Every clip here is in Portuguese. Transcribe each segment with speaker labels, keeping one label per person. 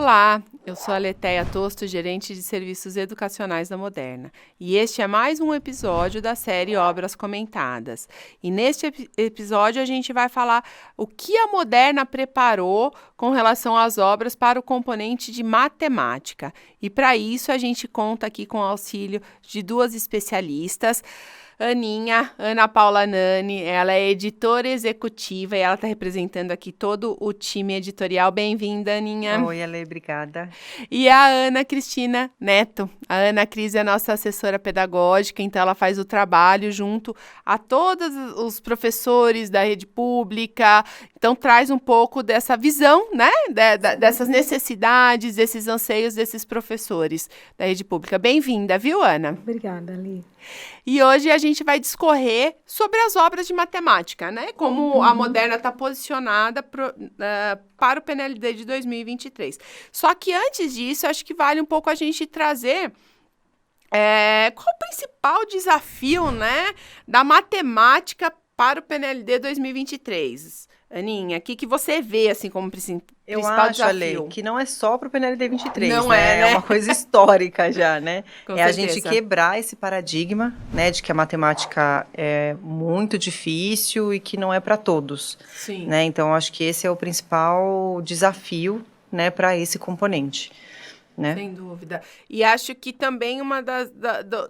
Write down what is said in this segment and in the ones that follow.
Speaker 1: Olá, eu sou a Letéia Tosto, gerente de serviços educacionais da Moderna. E este é mais um episódio da série Obras Comentadas. E neste episódio a gente vai falar o que a Moderna preparou com relação às obras para o componente de matemática. E para isso a gente conta aqui com o auxílio de duas especialistas. Ana Paula Nani, ela é editora executiva e ela está representando aqui todo o time editorial. Bem-vinda, Aninha.
Speaker 2: Oi, Ale, obrigada.
Speaker 1: E a Ana Cristina Neto. A Ana Cris é nossa assessora pedagógica, então ela faz o trabalho junto a todos os professores da rede pública. Então traz um pouco dessa visão, né, dessas necessidades, desses anseios desses professores da rede pública. Bem-vinda, viu, Ana?
Speaker 3: Obrigada, Ali.
Speaker 1: E hoje a gente vai discorrer sobre as obras de matemática, né? Como a Moderna está posicionada para o PNLD de 2023. Só que antes disso, acho que vale um pouco a gente trazer qual o principal desafio, né, da matemática para o PNLD 2023. Aninha, o que você vê assim como principal desafio?
Speaker 2: Ale, que não é só para o PNLD 23,
Speaker 1: não
Speaker 2: né?
Speaker 1: É
Speaker 2: uma coisa histórica já, né?
Speaker 1: Com
Speaker 2: a
Speaker 1: certeza.
Speaker 2: gente quebrar esse paradigma, né, de que a matemática é muito difícil e que não é para todos.
Speaker 1: Sim.
Speaker 2: Né? Então, acho que esse é o principal desafio, né, para esse componente. Né?
Speaker 1: Sem dúvida. E acho que também uma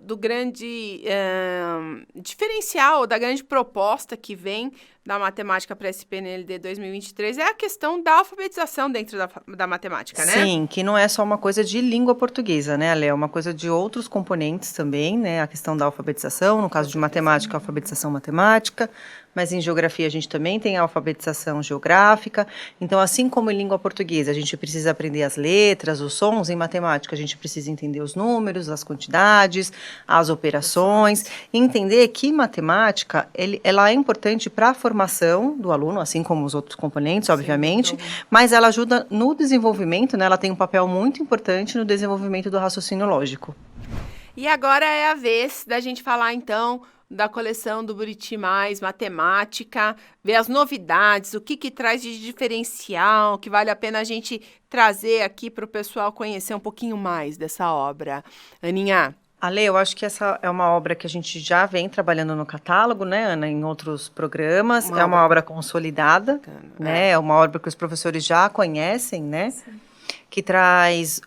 Speaker 1: do grande diferencial, da grande proposta que vem da matemática para esse PNLD 2023 é a questão da alfabetização dentro da matemática, né?
Speaker 2: Sim, que não é só uma coisa de língua portuguesa, né, Ale? É uma coisa de outros componentes também, né? A questão da alfabetização, no caso de matemática, a alfabetização matemática, mas em geografia a gente também tem a alfabetização geográfica. Então, assim como em língua portuguesa a gente precisa aprender as letras, os sons, em matemática a gente precisa entender os números, as quantidades, as operações, e entender que matemática ela é importante para a formação do aluno, assim como os outros componentes, obviamente, sim, mas ela ajuda no desenvolvimento, né? Ela tem um papel muito importante no desenvolvimento do raciocínio lógico.
Speaker 1: E agora é a vez da gente falar, então, da coleção do Buriti Mais, matemática, ver as novidades, o que traz de diferencial, que vale a pena a gente trazer aqui para o pessoal conhecer um pouquinho mais dessa obra. Aninha?
Speaker 2: Ale, eu acho que essa é uma obra que a gente já vem trabalhando no catálogo, né, Ana, em outros programas. É uma obra consolidada, né? É uma obra que os professores já conhecem, né? Sim. Que traz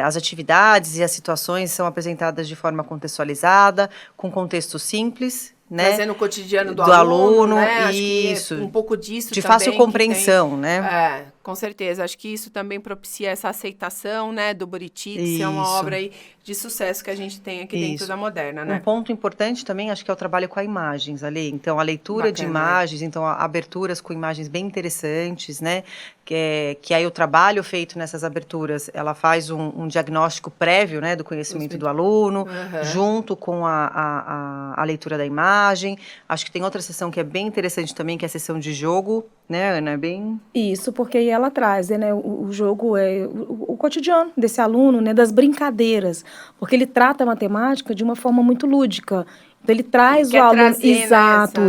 Speaker 2: as atividades e as situações são apresentadas de forma contextualizada, com contexto simples, né?
Speaker 1: Trazendo o cotidiano do aluno, né?
Speaker 2: Isso.
Speaker 1: Acho que um pouco disso
Speaker 2: de
Speaker 1: também.
Speaker 2: De fácil compreensão, né?
Speaker 1: Com certeza. Acho que isso também propicia essa aceitação, né, do Buriti, de ser uma obra aí de sucesso que a gente tem aqui dentro da Moderna, né?
Speaker 2: Um ponto importante também, acho que é o trabalho com imagens, ali. Então, a leitura de imagens, então, aberturas com imagens bem interessantes, né? Que aí o trabalho feito nessas aberturas, ela faz um diagnóstico prévio, né, do conhecimento do aluno, junto com a leitura da imagem. Acho que tem outra sessão que é bem interessante também, que é a sessão de jogo, né, Ana? Bem...
Speaker 3: Isso, porque aí ela traz, né, o jogo é o cotidiano desse aluno, né, das brincadeiras, porque ele trata a matemática de uma forma muito lúdica. Então, ele traz o aluno,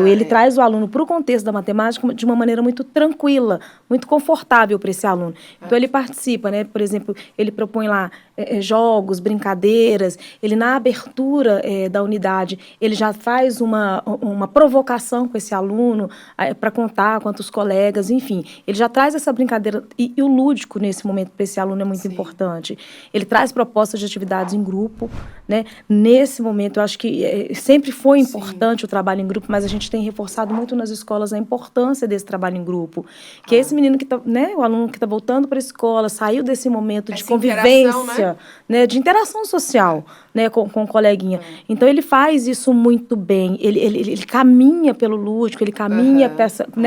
Speaker 3: ele traz o aluno para o contexto da matemática de uma maneira muito tranquila, muito confortável para esse aluno. Então, ele participa, né? Por exemplo, ele propõe lá jogos, brincadeiras, ele na abertura da unidade, ele já faz uma provocação com esse aluno para contar quantos colegas, enfim. Ele já traz essa brincadeira e o lúdico nesse momento para esse aluno é muito importante. Ele traz propostas de atividades em grupo, né? Nesse momento, eu acho que sempre foi importante o trabalho em grupo, mas a gente tem reforçado muito nas escolas a importância desse trabalho em grupo. Que esse menino que tá, né, o aluno que está voltando para a escola, saiu desse momento de convivência, né, de interação social, né, com o coleguinha. Então, ele faz isso muito bem. Ele caminha pelo lúdico, ele caminha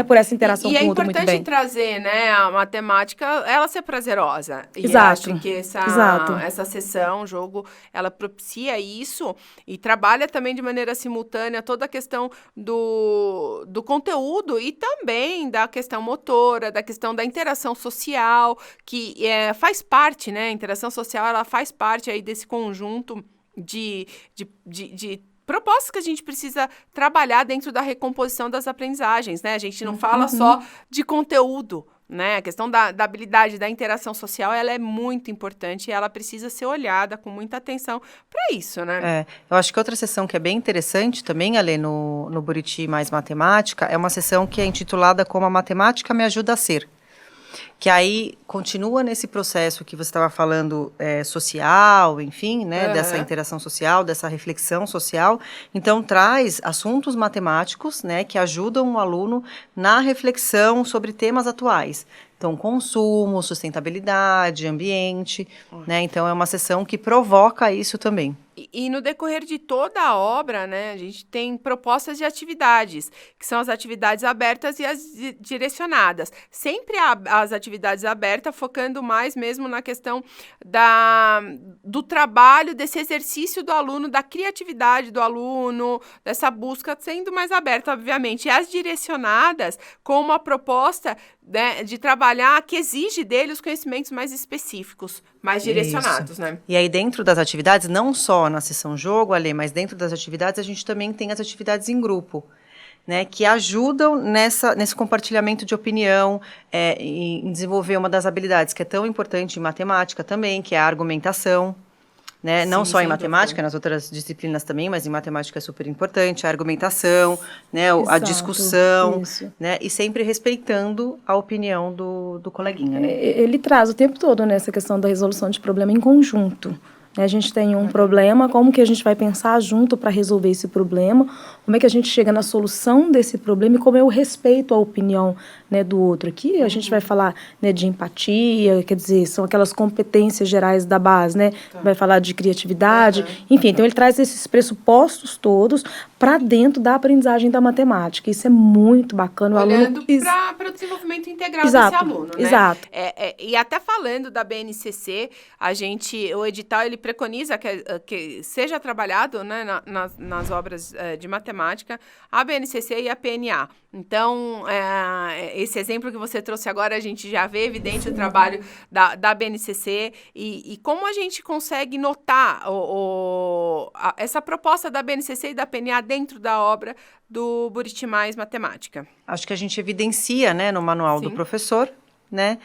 Speaker 3: por essa interação com o outro muito bem.
Speaker 1: E é importante trazer, né, a matemática, ela ser prazerosa.
Speaker 3: Exato.
Speaker 1: E acho que essa sessão, jogo, ela propicia isso e trabalha também de maneira simultânea toda a questão do conteúdo e também da questão motora, da questão da interação social, que faz parte, né? A interação social, ela faz parte aí desse conjunto de propostas que a gente precisa trabalhar dentro da recomposição das aprendizagens, né? A gente não fala só de conteúdo, né? A questão da habilidade da interação social, ela é muito importante e ela precisa ser olhada com muita atenção para isso, né?
Speaker 2: Eu acho que outra sessão que é bem interessante também, Ale, no Buriti Mais Matemática, é uma sessão que é intitulada como A Matemática Me Ajuda a Ser. Que aí continua nesse processo que você estava falando social, enfim, né, dessa interação social, dessa reflexão social. Então, traz assuntos matemáticos, né, que ajudam o aluno na reflexão sobre temas atuais. Então, consumo, sustentabilidade, ambiente, né, então é uma sessão que provoca isso também.
Speaker 1: E no decorrer de toda a obra, né, a gente tem propostas de atividades, que são as atividades abertas e as direcionadas. Sempre as atividades abertas, focando mais mesmo na questão do trabalho, desse exercício do aluno, da criatividade do aluno, dessa busca sendo mais aberta, obviamente. E as direcionadas, com uma proposta, né, de trabalhar que exige dele os conhecimentos mais específicos, mais direcionados, né?
Speaker 2: E aí, dentro das atividades, não só na sessão jogo, Ale, mas dentro das atividades, a gente também tem as atividades em grupo, né, que ajudam nesse compartilhamento de opinião, em desenvolver uma das habilidades que é tão importante em matemática também, que é a argumentação. Né? Não só em matemática, nas outras disciplinas também, mas em matemática é super importante, a argumentação, né, a discussão, né, e sempre respeitando a opinião do coleguinha. Né?
Speaker 3: Ele traz o tempo todo nessa questão da resolução de problema em conjunto. A gente tem um problema, como que a gente vai pensar junto para resolver esse problema, como é que a gente chega na solução desse problema e como eu respeito a opinião, né, do outro. Aqui a gente vai falar, né, de empatia, quer dizer, são aquelas competências gerais da base, né? Vai falar de criatividade, enfim, então ele traz esses pressupostos todos para dentro da aprendizagem da matemática. Isso é muito bacana.
Speaker 1: Olhando para o desenvolvimento integral desse aluno, né?
Speaker 3: Exato.
Speaker 1: E até falando da BNCC, o edital, ele preconiza que seja trabalhado, né, nas obras de matemática, a BNCC e a PNA. Então, esse exemplo que você trouxe agora, a gente já vê evidente o trabalho da BNCC e como a gente consegue notar essa proposta da BNCC e da PNA dentro da obra do Buriti Mais Matemática.
Speaker 2: Acho que a gente evidencia, né, no manual do professor, né,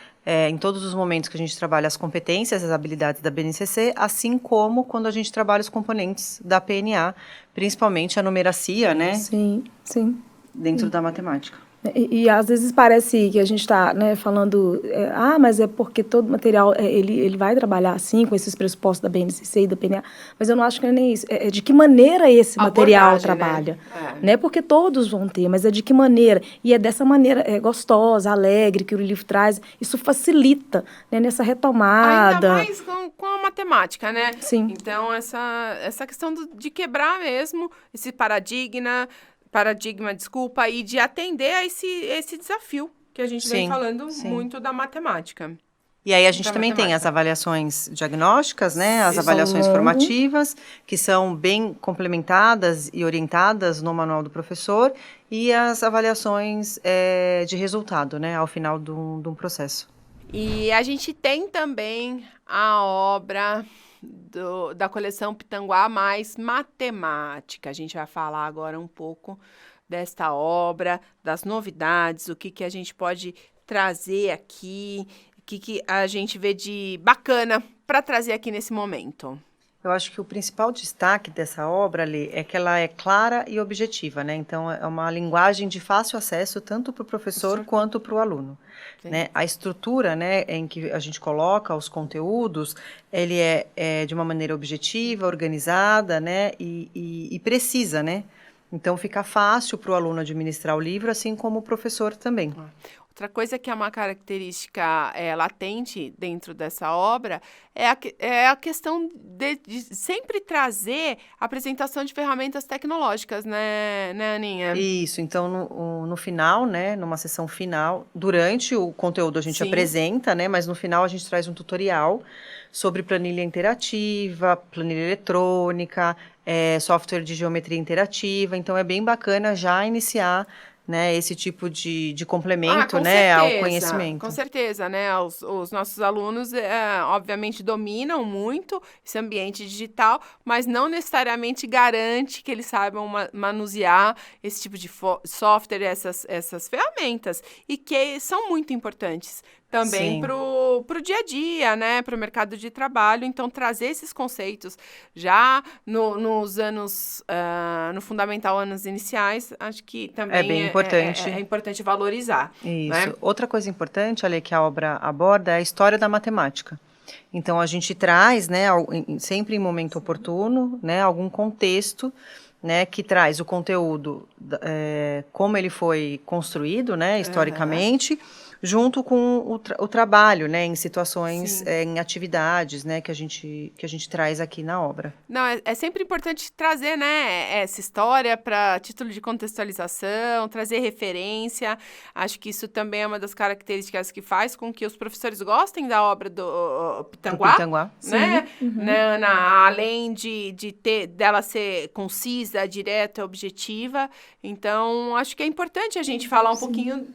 Speaker 2: em todos os momentos que a gente trabalha as competências, as habilidades da BNCC, assim como quando a gente trabalha os componentes da PNA, principalmente a numeracia, né?
Speaker 3: Sim.
Speaker 2: Dentro da matemática.
Speaker 3: E às vezes parece que a gente está, né, falando, mas é porque todo material, ele vai trabalhar assim, com esses pressupostos da BNCC e da PNA, mas eu não acho que é nem isso. É de que maneira esse material trabalha. Né? Não é porque todos vão ter, mas é de que maneira. E é dessa maneira gostosa, alegre, que o livro traz. Isso facilita, né, nessa retomada.
Speaker 1: Ainda mais com a matemática, né?
Speaker 3: Sim.
Speaker 1: Então, essa questão de quebrar mesmo esse paradigma, e de atender a esse desafio que a gente vem falando muito da matemática.
Speaker 2: E aí a gente também tem as avaliações diagnósticas, né, as avaliações formativas, que são bem complementadas e orientadas no manual do professor, e as avaliações de resultado, né, ao final de um processo.
Speaker 1: E a gente tem também a obra da coleção Pitanguá Mais Matemática. A gente vai falar agora um pouco desta obra, das novidades, o que a gente pode trazer aqui, o que a gente vê de bacana para trazer aqui nesse momento.
Speaker 2: Eu acho que o principal destaque dessa obra, Lê, é que ela é clara e objetiva, né? Então, é uma linguagem de fácil acesso tanto para o professor quanto para o aluno. Né? A estrutura, né, em que a gente coloca os conteúdos, ele é de uma maneira objetiva, organizada, né, e precisa, né? Então, fica fácil para o aluno administrar o livro, assim como o professor também.
Speaker 1: Outra coisa que é uma característica latente dentro dessa obra é a questão de sempre trazer a apresentação de ferramentas tecnológicas, né, Aninha?
Speaker 2: Isso, então no final, né, numa sessão final, durante o conteúdo a gente apresenta, né, mas no final a gente traz um tutorial sobre planilha interativa, planilha eletrônica, software de geometria interativa, então é bem bacana já iniciar né, esse tipo de complemento, né, ao conhecimento.
Speaker 1: Com certeza, né, os nossos alunos, obviamente, dominam muito esse ambiente digital, mas não necessariamente garante que eles saibam manusear esse tipo de software, essas ferramentas, e que são muito importantes também para o dia a dia, né, para o mercado de trabalho. Então, trazer esses conceitos já nos anos, no fundamental, anos iniciais, acho que também
Speaker 2: é bem importante.
Speaker 1: É importante valorizar.
Speaker 2: Isso.
Speaker 1: Né?
Speaker 2: Outra coisa importante, Ale, que a obra aborda é a história da matemática. Então, a gente traz, né, sempre em momento oportuno, né, algum contexto, né, que traz o conteúdo, como ele foi construído, né, historicamente, junto com o trabalho, né, em situações, em atividades, né, que a gente traz aqui na obra.
Speaker 1: Não, é sempre importante trazer, né, essa história para título de contextualização, trazer referência. Acho que isso também é uma das características que faz com que os professores gostem da obra do Pitangua, né? Além dela ser concisa, direta, objetiva. Então, acho que é importante a gente falar um pouquinho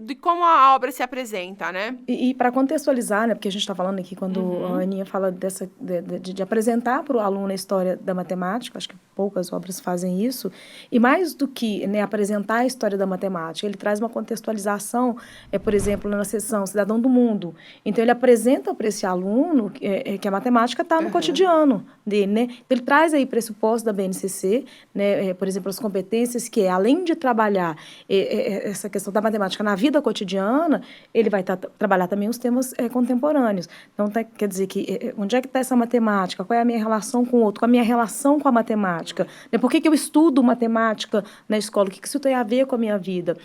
Speaker 1: de como a obra se apresenta, né?
Speaker 3: E para contextualizar, né, porque a gente está falando aqui, quando a Aninha fala de apresentar para o aluno a história da matemática, acho que poucas obras fazem isso, e mais do que, né, apresentar a história da matemática, ele traz uma contextualização, por exemplo, na seção Cidadão do Mundo. Então, ele apresenta para esse aluno que a matemática está no cotidiano dele, né? Então, ele traz aí pressupostos da BNCC, né, por exemplo, as competências que, além de trabalhar essa questão da matemática na vida cotidiana, ele vai trabalhar também os temas contemporâneos. Então, quer dizer que onde é que está essa matemática? Qual é a minha relação com o outro? Qual é a minha relação com a matemática? Por que eu estudo matemática na escola? O que isso tem a ver com a minha vida?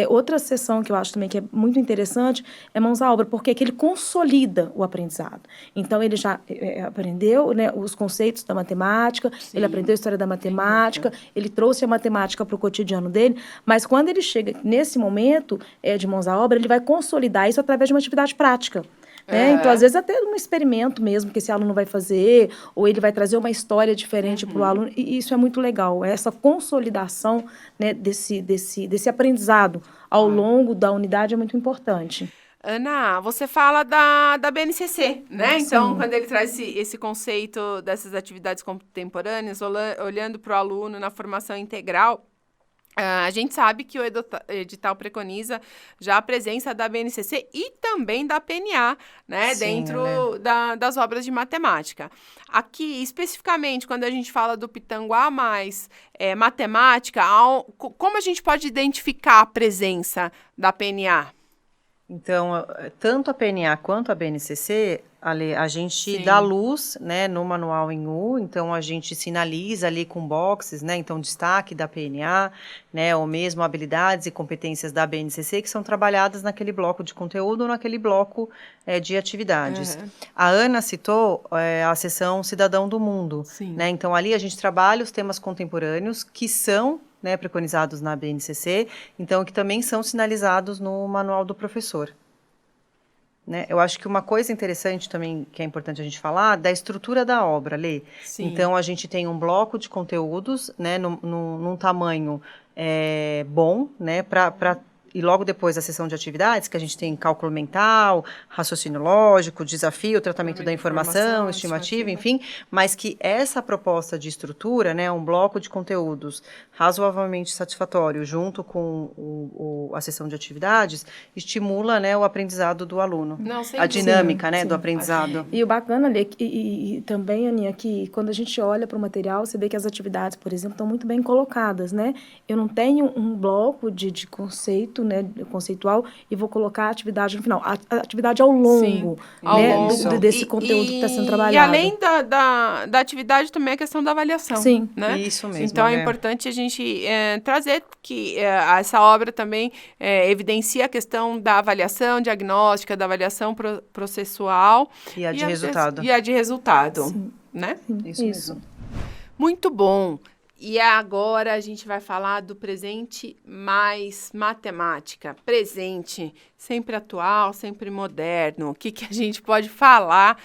Speaker 3: Outra sessão que eu acho também que é muito interessante é Mãos à Obra, porque é que ele consolida o aprendizado. Então, ele já aprendeu, né, os conceitos da matemática, ele aprendeu a história da matemática, ele trouxe a matemática para o cotidiano dele, mas quando ele chega nesse momento de Mãos à Obra, ele vai consolidar isso através de uma atividade prática. Né? Então, às vezes, até um experimento mesmo que esse aluno vai fazer, ou ele vai trazer uma história diferente para o aluno, e isso é muito legal. Essa consolidação, né, desse aprendizado ao longo da unidade é muito importante.
Speaker 1: Ana, você fala da BNCC, né? Então, quando ele traz esse conceito dessas atividades contemporâneas, olhando para o aluno na formação integral, a gente sabe que o edital preconiza já a presença da BNCC e também da PNA, né, dentro das obras de matemática. Aqui, especificamente, quando a gente fala do Pitangua mais matemática, como a gente pode identificar a presença da PNA?
Speaker 2: Então, tanto a PNA quanto a BNCC, a gente dá luz, né, no manual em U, então a gente sinaliza ali com boxes, né, então destaque da PNA, né, ou mesmo habilidades e competências da BNCC que são trabalhadas naquele bloco de conteúdo ou naquele bloco de atividades. A Ana citou a seção Cidadão do Mundo, né, então ali a gente trabalha os temas contemporâneos que são, né, preconizados na BNCC, então que também são sinalizados no manual do professor. Né? Eu acho que uma coisa interessante também, que é importante a gente falar, da estrutura da obra, Lê. Então, a gente tem um bloco de conteúdos, né, num tamanho bom, né, e logo depois a sessão de atividades, que a gente tem cálculo mental, raciocínio lógico, desafio, tratamento da informação, estimativa, enfim, mas que essa proposta de estrutura, né, um bloco de conteúdos razoavelmente satisfatório, junto com a sessão de atividades, estimula, né, o aprendizado do aluno. A dinâmica, né, do aprendizado.
Speaker 3: E o bacana ali, e também, Aninha, que quando a gente olha para o material, você vê que as atividades, por exemplo, estão muito bem colocadas, né? Eu não tenho um bloco de conceito, né, conceitual, e vou colocar a atividade no final. A atividade ao longo, né, desse conteúdo que está sendo trabalhado.
Speaker 1: E além da atividade, também a questão da avaliação. Né?
Speaker 2: Isso mesmo.
Speaker 1: Então, é importante a gente trazer que essa obra também evidencia a questão da avaliação diagnóstica, da avaliação processual.
Speaker 2: E a de resultado.
Speaker 1: E a de resultado, né?
Speaker 2: Isso mesmo.
Speaker 1: Muito bom. E agora a gente vai falar do presente mais matemática. Presente, sempre atual, sempre moderno. O que a gente pode falar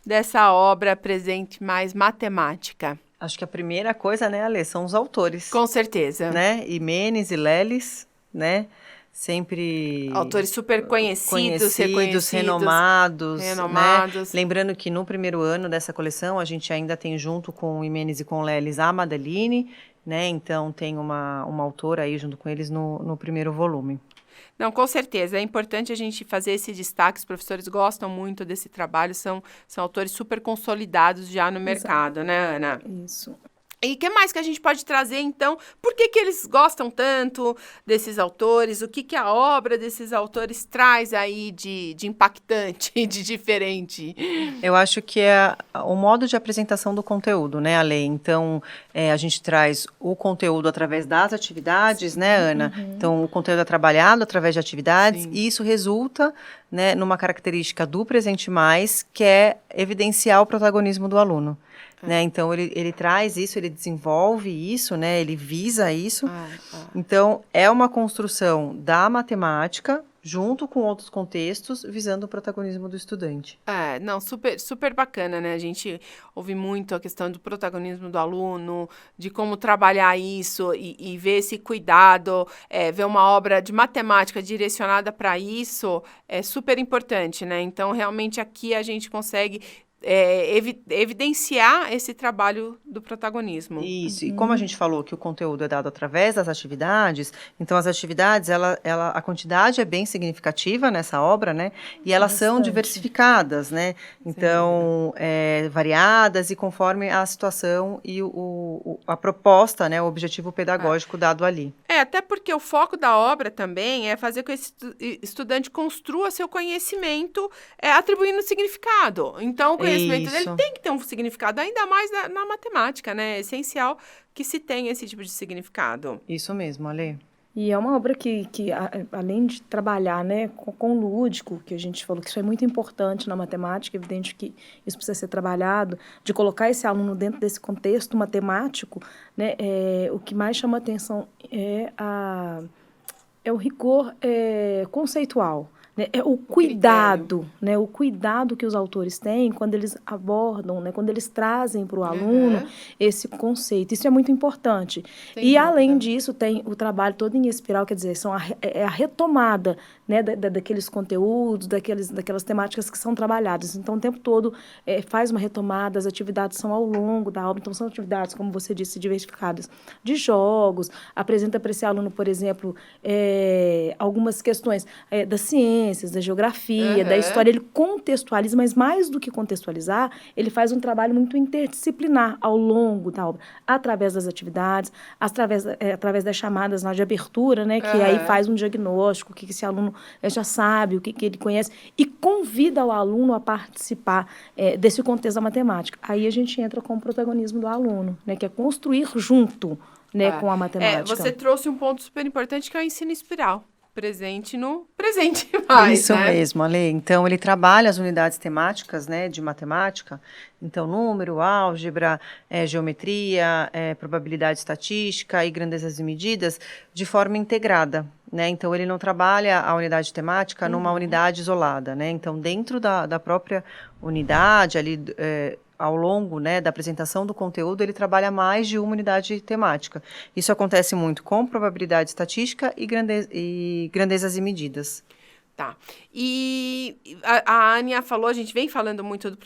Speaker 1: dessa obra presente mais matemática?
Speaker 2: Acho que a primeira coisa, né, Alê, são os autores.
Speaker 1: Com certeza.
Speaker 2: Né? Imenes e Leles, né? Sempre
Speaker 1: autores super conhecidos, reconhecidos,
Speaker 2: renomados. Né? Lembrando que no primeiro ano dessa coleção, a gente ainda tem junto com o Imenes e com o Lelis a Madeline, né? Então tem uma autora aí junto com eles no primeiro volume.
Speaker 1: Não, com certeza. É importante a gente fazer esse destaque. Os professores gostam muito desse trabalho, são autores super consolidados já no mercado, né, Ana?
Speaker 3: Isso.
Speaker 1: E o que mais que a gente pode trazer, então? Por que eles gostam tanto desses autores? O que a obra desses autores traz aí de impactante, de diferente?
Speaker 2: Eu acho que é o modo de apresentação do conteúdo, né, Ale? Então, a gente traz o conteúdo através das atividades, né, Ana? Então, o conteúdo é trabalhado através de atividades e isso resulta, né, numa característica do Presente Mais, que é evidenciar o protagonismo do aluno. Né? Então, ele traz isso, ele desenvolve isso, né? Ele visa isso. Então, é uma construção da matemática junto com outros contextos, visando o protagonismo do estudante.
Speaker 1: Não, super, super bacana, né? A gente ouve muito a questão do protagonismo do aluno, de como trabalhar isso e ver esse cuidado, ver uma obra de matemática direcionada para isso, é super importante, né? Então, realmente, aqui a gente consegue evidenciar esse trabalho do protagonismo.
Speaker 2: Isso, e como a gente falou que o conteúdo é dado através das atividades, então as atividades, a quantidade é bem significativa nessa obra, né? E elas são diversificadas, né? Então, variadas e conforme a situação e a proposta, né? O objetivo pedagógico dado ali.
Speaker 1: Até porque o foco da obra também é fazer com que esse estudante construa seu conhecimento atribuindo significado. Então, o conhecimento dele tem que ter um significado, ainda mais na matemática, né? É essencial que se tenha esse tipo de significado.
Speaker 2: Isso mesmo, Ale.
Speaker 3: E é uma obra que além de trabalhar, né, com o lúdico, que a gente falou que isso é muito importante na matemática, é evidente que isso precisa ser trabalhado, de colocar esse aluno dentro desse contexto matemático, né, o que mais chama atenção é o rigor conceitual. É o cuidado, né? O cuidado que os autores têm quando eles abordam, né? Quando eles trazem para o aluno esse conceito. Isso é muito importante. Além disso, tem o trabalho todo em espiral, quer dizer, a retomada, né? daqueles conteúdos, daquelas temáticas que são trabalhadas. Então, o tempo todo faz uma retomada, as atividades são ao longo da obra, então são atividades, como você disse, diversificadas de jogos, apresenta para esse aluno, por exemplo, algumas questões da ciência, da geografia, da história, ele contextualiza, mas mais do que contextualizar, ele faz um trabalho muito interdisciplinar ao longo da obra, através das atividades, através das chamadas lá de abertura, né, que aí faz um diagnóstico, o que esse aluno já sabe, o que ele conhece, e convida o aluno a participar desse contexto da matemática. Aí a gente entra com o protagonismo do aluno, né, que é construir junto, né, com a matemática.
Speaker 1: Você trouxe um ponto super importante, que é o ensino espiral. Presente no presente mais,
Speaker 2: Isso mesmo, Ale. Então, ele trabalha as unidades temáticas, né, de matemática, então, número, álgebra, geometria, probabilidade estatística e grandezas e medidas, de forma integrada, né, então ele não trabalha a unidade temática numa unidade isolada, né, então, dentro da própria unidade, ali, ao longo, né, da apresentação do conteúdo, ele trabalha mais de uma unidade temática. Isso acontece muito com probabilidade estatística e grandezas e medidas.
Speaker 1: Tá. E a Ania falou, a gente vem falando muito do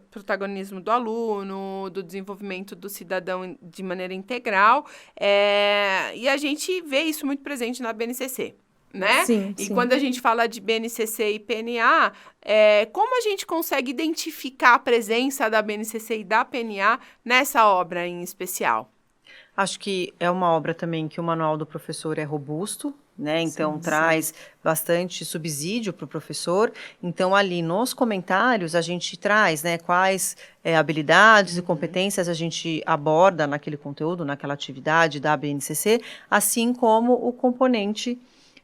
Speaker 1: protagonismo do aluno, do desenvolvimento do cidadão de maneira integral, e a gente vê isso muito presente na BNCC. Né?
Speaker 3: Sim.
Speaker 1: Quando a gente fala de BNCC e PNA, como a gente consegue identificar a presença da BNCC e da PNA nessa obra em especial?
Speaker 2: Acho que é uma obra também que o manual do professor é robusto, né? Então, traz bastante subsídio para o professor. Então, ali nos comentários, a gente traz, né, quais habilidades e competências a gente aborda naquele conteúdo, naquela atividade da BNCC, assim como o componente,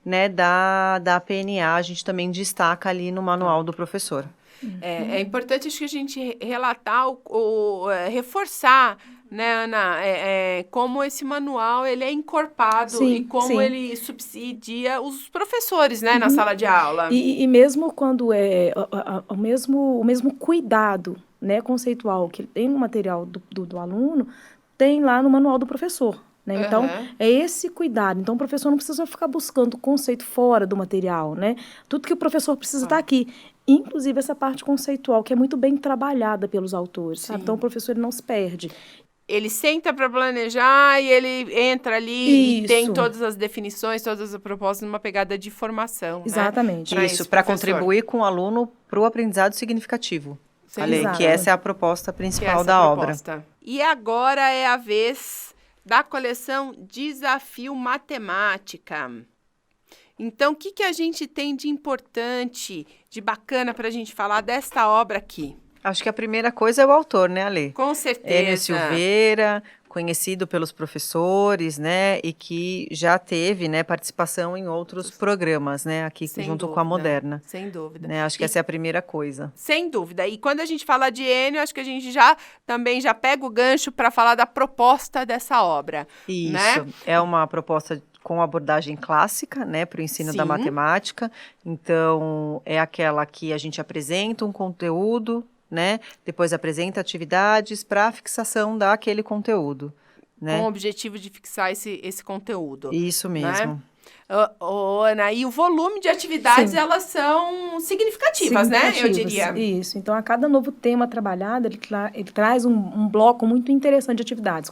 Speaker 2: né, da PNA, a gente também destaca ali no manual do professor.
Speaker 1: É importante, acho que a gente relatar, reforçar, né, Ana, como esse manual ele é encorpado e como ele subsidia os professores, né, na sala de aula.
Speaker 3: E mesmo quando o mesmo cuidado, né, conceitual que tem no material do aluno, tem lá no manual do professor. né? Então, é esse cuidado. Então, o professor não precisa ficar buscando conceito fora do material, né? Tudo que o professor precisa estar aqui. Inclusive, essa parte conceitual, que é muito bem trabalhada pelos autores, sabe? Então, o professor ele não se perde.
Speaker 1: Ele senta para planejar e ele entra ali e tem
Speaker 3: Isso.
Speaker 1: todas as definições, todas as propostas numa pegada de formação,
Speaker 3: Exatamente.
Speaker 1: Né?
Speaker 2: Isso, para contribuir com o aluno para o aprendizado significativo. Ale, que essa é a proposta principal da obra.
Speaker 1: E agora é a vez da coleção Desafio Matemática. Então, o que a gente tem de importante, de bacana para a gente falar desta obra aqui?
Speaker 2: Acho que a primeira coisa é o autor, né, Ale?
Speaker 1: Com certeza.
Speaker 2: Enio Silveira, conhecido pelos professores, né, e que já teve, né, participação em outros programas, né, aqui junto com a Moderna.
Speaker 1: Sem dúvida.
Speaker 2: Né, acho que essa é a primeira coisa.
Speaker 1: Sem dúvida. E quando a gente fala de Enio, acho que a gente também já pega o gancho para falar da proposta dessa obra.
Speaker 2: Isso,
Speaker 1: né?
Speaker 2: É uma proposta com abordagem clássica, né, para o ensino da matemática. Então, é aquela que a gente apresenta um conteúdo, né? Depois apresenta atividades para a fixação daquele conteúdo. Né?
Speaker 1: Com o objetivo de fixar esse conteúdo.
Speaker 2: Isso mesmo.
Speaker 1: Né? Ana, e o volume de atividades, elas são significativas, né? Eu diria.
Speaker 3: Isso. Então, a cada novo tema trabalhado, ele traz um bloco muito interessante de atividades,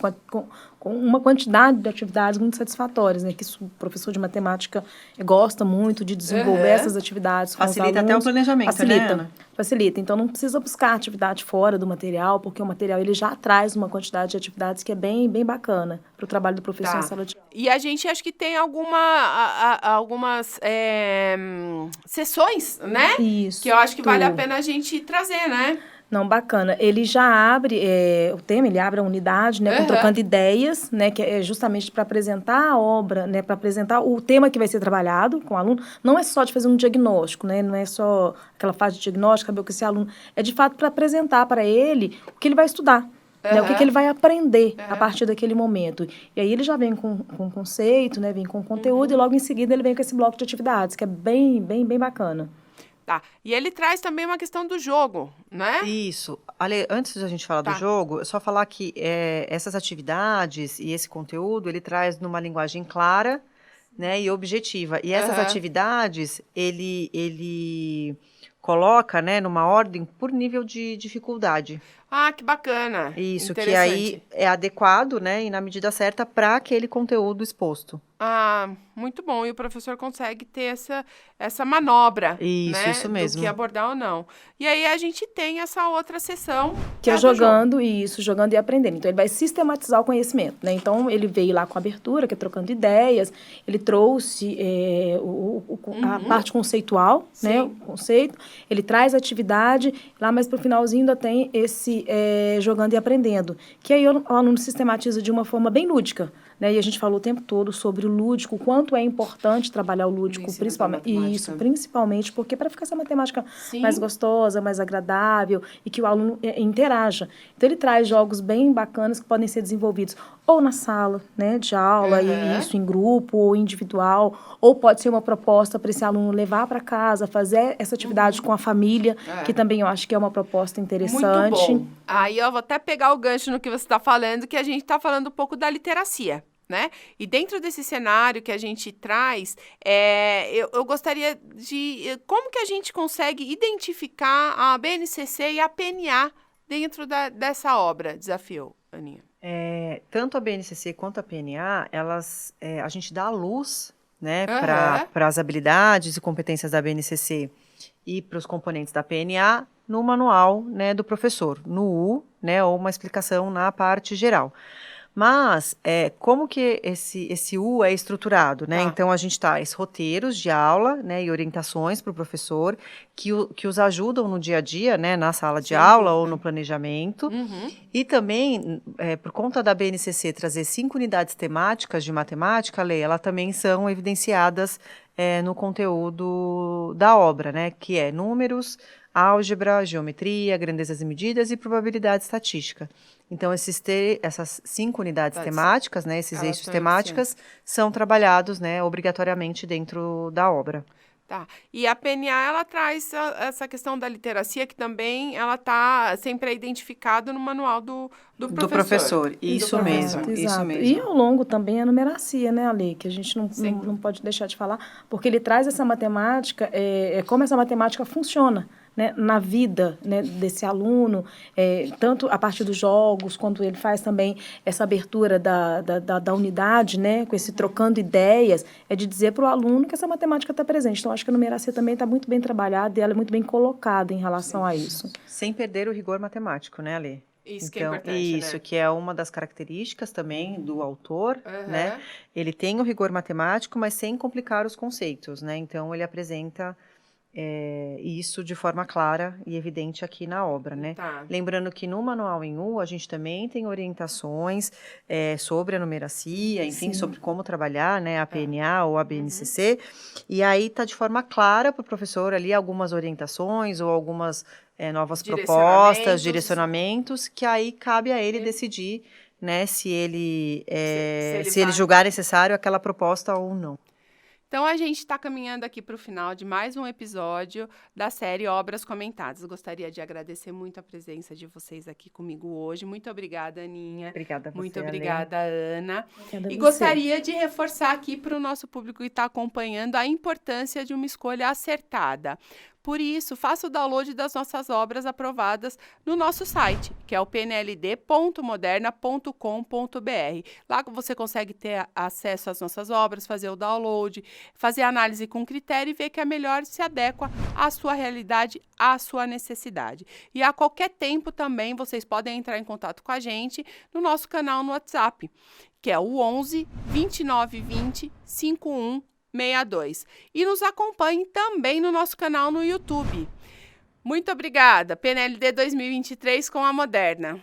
Speaker 3: com uma quantidade de atividades muito satisfatórias, né? Que o professor de matemática gosta muito de desenvolver essas atividades com
Speaker 2: Facilita
Speaker 3: os alunos.
Speaker 2: Até o planejamento, né, Ana?
Speaker 3: Facilita. Então, não precisa buscar atividade fora do material, porque o material ele já traz uma quantidade de atividades que é bem, bem bacana para o trabalho do professor em sala de aula.
Speaker 1: E a gente acho que tem algumas sessões, né?
Speaker 3: Isso.
Speaker 1: Que eu acho que vale a pena a gente trazer, né?
Speaker 3: Não, bacana. Ele já abre o tema, ele abre a unidade, né, com trocando ideias, né, que é justamente para apresentar a obra, né, para apresentar o tema que vai ser trabalhado com o aluno. Não é só de fazer um diagnóstico, né, não é só aquela fase de diagnóstico, saber o que esse aluno... É de fato para apresentar para ele o que ele vai estudar. Né, o que ele vai aprender a partir daquele momento. E aí ele já vem com conceito, né, vem com conteúdo e logo em seguida ele vem com esse bloco de atividades, que é bem, bem, bem bacana.
Speaker 1: Tá. E ele traz também uma questão do jogo, né?
Speaker 2: Isso. Ale, antes de a gente falar do jogo, é só falar que essas atividades e esse conteúdo, ele traz numa linguagem clara, né, e objetiva. E essas atividades, ele coloca, né, numa ordem por nível de dificuldade.
Speaker 1: Ah, que bacana.
Speaker 2: Isso, que aí é adequado, né, e na medida certa para aquele conteúdo exposto.
Speaker 1: Ah, muito bom. E o professor consegue ter essa manobra,
Speaker 2: isso,
Speaker 1: né,
Speaker 2: isso mesmo.
Speaker 1: do que abordar ou não. E aí a gente tem essa outra sessão.
Speaker 3: Que é jogando jogando e aprendendo. Então, ele vai sistematizar o conhecimento, né? Então, ele veio lá com a abertura, que é trocando ideias. Ele trouxe a parte conceitual, né? O conceito. Ele traz a atividade. Lá mais para o finalzinho ainda tem esse jogando e aprendendo. Que aí o aluno sistematiza de uma forma bem lúdica. Né? E a gente falou o tempo todo sobre o lúdico, o quanto é importante trabalhar o lúdico, principalmente porque para ficar essa matemática mais gostosa, mais agradável e que o aluno interaja. Então, ele traz jogos bem bacanas que podem ser desenvolvidos ou na sala, né, de aula, e isso em grupo ou individual, ou pode ser uma proposta para esse aluno levar para casa, fazer essa atividade com a família, que também eu acho que é uma proposta interessante.
Speaker 1: Muito bom. Aí eu vou até pegar o gancho no que você está falando, que a gente está falando um pouco da literacia. Né? E dentro desse cenário que a gente traz, eu gostaria de... Como que a gente consegue identificar a BNCC e a PNA dentro dessa obra, Desafio, Aninha?
Speaker 2: Tanto a BNCC quanto a PNA, a gente dá a luz, né, para as habilidades e competências da BNCC e para os componentes da PNA no manual, né, do professor, no U, né, ou uma explicação na parte geral. Mas, como que esse U é estruturado, né? Então, a gente traz roteiros de aula, né, e orientações para o professor que os ajudam no dia a dia, né, na sala de aula ou no planejamento. E também, por conta da BNCC trazer 5 unidades temáticas de matemática, elas também são evidenciadas no conteúdo da obra, né? Que é números, álgebra, geometria, grandezas e medidas e probabilidade estatística. Então, essas 5 unidades temáticas, né, esses eixos temáticas, são trabalhados, né, obrigatoriamente dentro da obra.
Speaker 1: Tá. E a PNA, ela traz essa questão da literacia, que também ela está sempre identificado no manual do professor.
Speaker 2: Do professor, isso mesmo,
Speaker 3: Exato,
Speaker 2: isso
Speaker 3: exato.
Speaker 2: mesmo.
Speaker 3: E ao longo também a numeracia, né, Ale? Que a gente não pode deixar de falar, porque ele traz essa matemática, como essa matemática funciona, né, na vida, né, desse aluno, tanto a partir dos jogos, quanto ele faz também essa abertura da unidade, né, com esse trocando ideias, de dizer para o aluno que essa matemática está presente. Então, acho que a numeracia também está muito bem trabalhada e ela é muito bem colocada em relação a isso.
Speaker 2: Sem perder o rigor matemático, né, Ale?
Speaker 1: Isso
Speaker 2: então,
Speaker 1: que é importante,
Speaker 2: isso
Speaker 1: né?
Speaker 2: que é uma das características também do autor, né? Ele tem o rigor matemático, mas sem complicar os conceitos, né? Então, ele apresenta isso de forma clara e evidente aqui na obra, né?
Speaker 1: Tá.
Speaker 2: Lembrando que no Manual em U, a gente também tem orientações sobre a numeracia, enfim, sobre como trabalhar, né, a PNA ou a BNCC, e aí tá de forma clara para o professor ali algumas orientações ou algumas novas propostas, direcionamentos, que aí cabe a ele decidir, né, se ele julgar necessário aquela proposta ou não.
Speaker 1: Então, a gente está caminhando aqui para o final de mais um episódio da série Obras Comentadas. Gostaria de agradecer muito a presença de vocês aqui comigo hoje. Muito obrigada, Aninha.
Speaker 2: Obrigada a você,
Speaker 1: muito obrigada, Ana.
Speaker 3: Obrigada
Speaker 1: e
Speaker 3: a
Speaker 1: gostaria de reforçar aqui para o nosso público que está acompanhando a importância de uma escolha acertada. Por isso, faça o download das nossas obras aprovadas no nosso site, que é o pnld.moderna.com.br. Lá você consegue ter acesso às nossas obras, fazer o download, fazer análise com critério e ver que a melhor se adequa à sua realidade, à sua necessidade. E a qualquer tempo também vocês podem entrar em contato com a gente no nosso canal no WhatsApp, que é o 11 29 20 51 62. E nos acompanhe também no nosso canal no YouTube. Muito obrigada, PNLD 2023 com a Moderna.